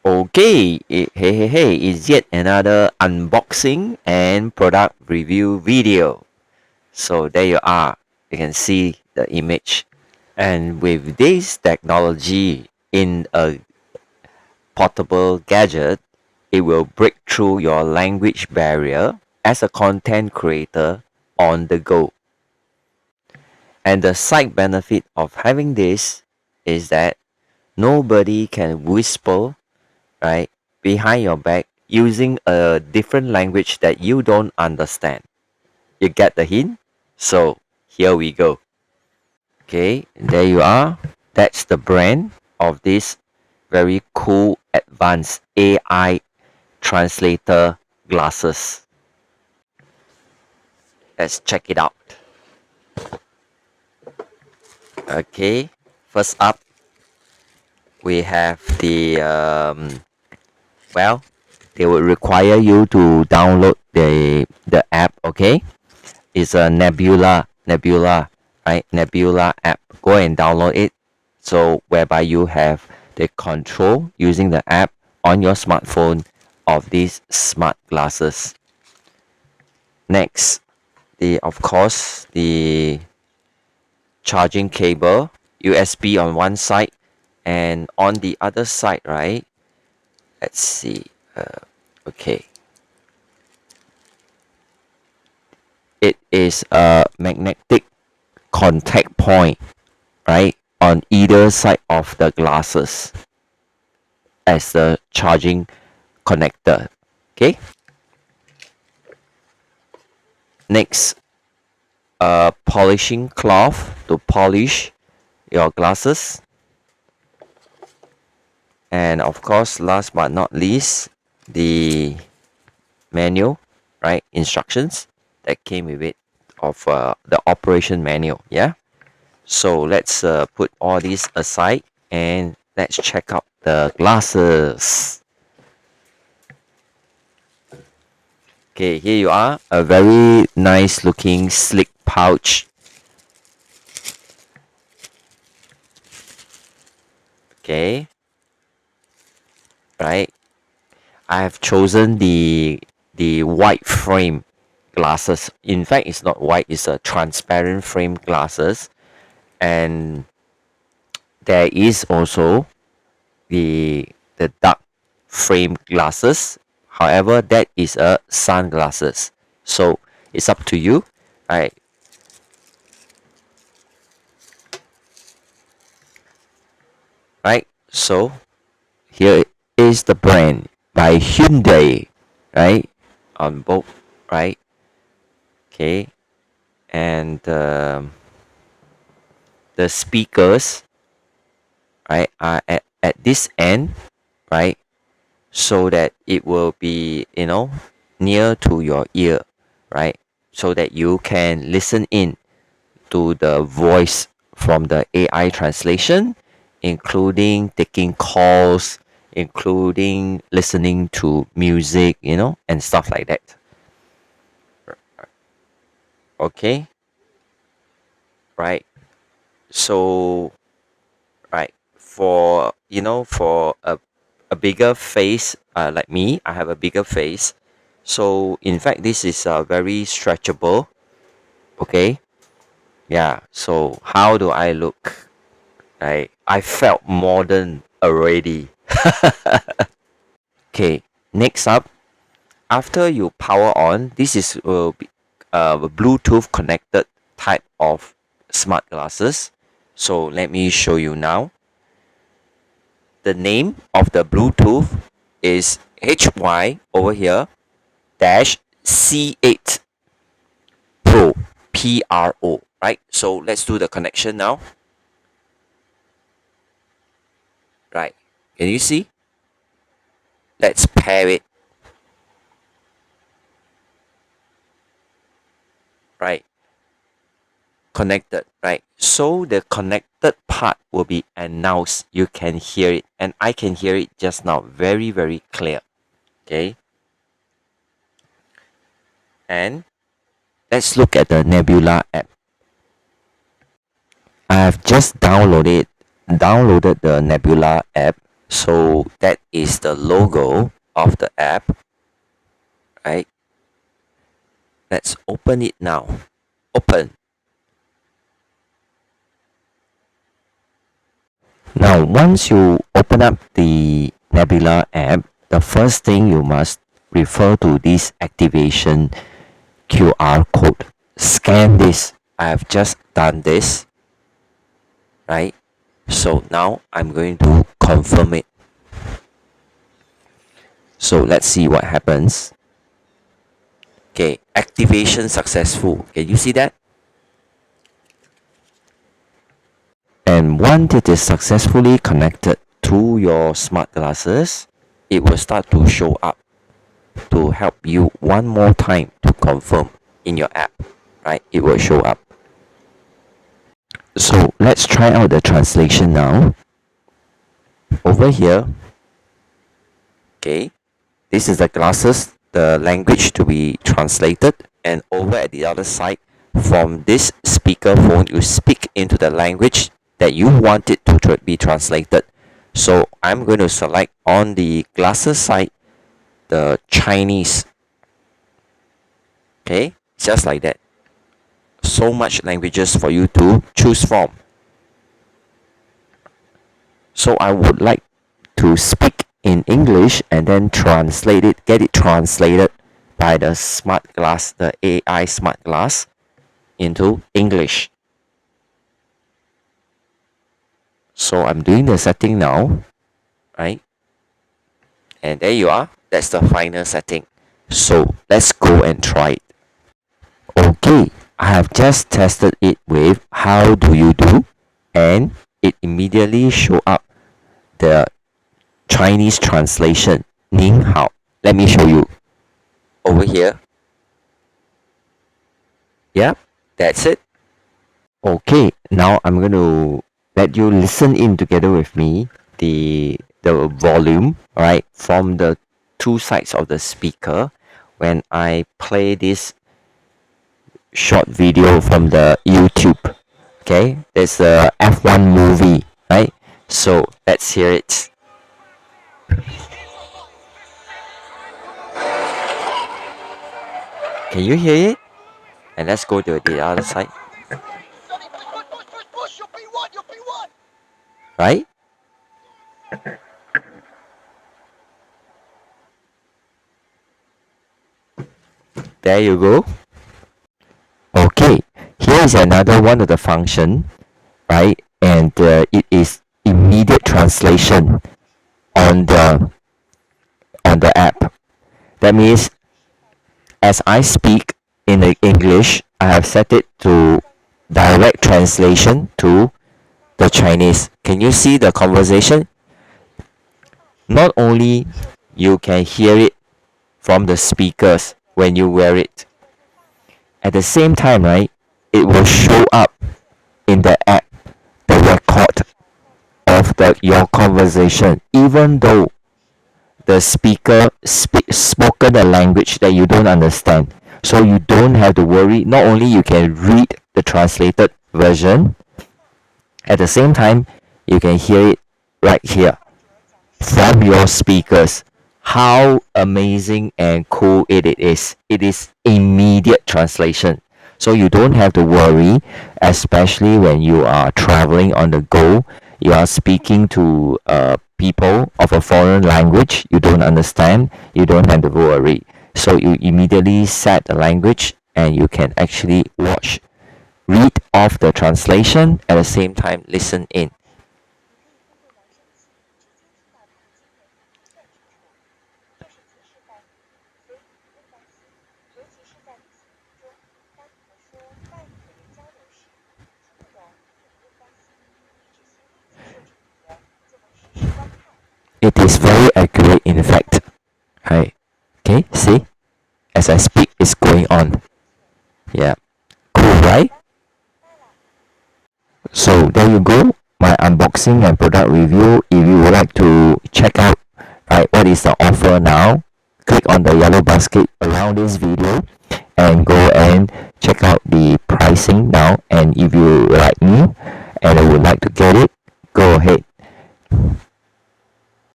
Okay, hey, it's yet another unboxing and product review video. So there you are, you can see the image. And with this technology in a portable gadget, it will break through your language barrier as a content creator on the go. And the side benefit of having this is that nobody can whisper, right, behind your back using a different language that you don't understand. You get the hint? So here we go. Okay, there you are. That's the brand of this very cool advanced AI translator glasses. Let's check it out. Okay, first up we have well, they will require you to download the app. Okay, it's a Nebula, right? Nebula app. Go and download it. So whereby you have the control using the app on your smartphone of these smart glasses. Next, the charging cable, USB on one side, and on the other side, right? Let's see. Okay. It is a magnetic contact point, right, on either side of the glasses as the charging connector. Okay. Next, a polishing cloth to polish your glasses. And of course, last but not least, the manual, right, instructions that came with it of the operation manual. Yeah. So let's put all this aside and let's check out the glasses. Okay, here you are, a very nice looking sleek pouch. Okay, right. I have chosen the white frame glasses. In fact, it's not white; it's a transparent frame glasses, and there is also the dark frame glasses. However, that is a sunglasses. So it's up to you. Right. Right. So here is the brand by Hyundai. Right. On both. Right. Okay. And the speakers, right, are at this end, right, so that it will be, near to your ear, right, so that you can listen in to the voice from the AI translation, including taking calls, including listening to music, and stuff like that. Okay, right. So, right, for a bigger face, like me, I have a bigger face. So in fact, this is very stretchable. Okay, yeah. So how do I look? I felt modern already. Okay, next up, after you power on, this is a Bluetooth connected type of smart glasses. So let me show you now. The name of the Bluetooth is HY over here dash C8 Pro, right? So let's do the connection now. Right, can you see? Let's pair it. Right, connected. Right, so the connected part will be announced. You can hear it, and I can hear it just now very, very clear. Okay, and let's look at the Nebula app. I have just downloaded the Nebula app. So that is the logo of the app, right? Let's open it now. Open. Now, once you open up the Nebula app, the first thing you must refer to this activation QR code. Scan this. I have just done this, right? So now I'm going to confirm it. So let's see what happens. Okay, activation successful. Can you see that? And once it is successfully connected to your smart glasses, it will start to show up to help you one more time to confirm in your app, right? It will show up. So let's try out the translation now. Over here, okay, this is the glasses, the language to be translated, and over at the other side, from this speaker phone, you speak into the language that you want it to be translated. So I'm going to select on the glasses side the Chinese. Okay, just like that. So much languages for you to choose from. So I would like to speak in English and then translate it, get it translated by the smart glass, the AI smart glass into English. So I'm doing the setting now, right? And there you are. That's the final setting. So let's go and try it. Okay, I have just tested it with how do you do, and it immediately show up the Chinese translation, 您好. Let me show you. Over here. Yep, that's it. Okay, now I'm going to let you listen in together with me the volume, right, from the two sides of the speaker when I play this short video from the YouTube. Okay, there's a F1 movie, right? So let's hear it. Can you hear it? And let's go to the other side. Right? There you go. Okay, here is another one of the function, right? And it is immediate translation on the app. That means as I speak in the English, I have set it to direct translation to the Chinese. Can you see the conversation? Not only you can hear it from the speakers when you wear it, at the same time, right, it will show up in the app, the record of your conversation, even though the speaker spoken a language that you don't understand. So you don't have to worry. Not only you can read the translated version, at the same time you can hear it right here from your speakers. How amazing and cool it is. It is immediate translation. So you don't have to worry, especially when you are traveling on the go. You are speaking to people of a foreign language you don't understand. You don't have to worry. So you immediately set the language and you can actually read off the translation at the same time listen in. It is very accurate, in fact. Right. Okay, see? As I speak, it's going on. Yeah. Cool, right? So there you go. My unboxing and product review. If you would like to check out, right, what is the offer now, click on the yellow basket around this video and go and check out the pricing now. And if you like me and I would like to get it, go ahead.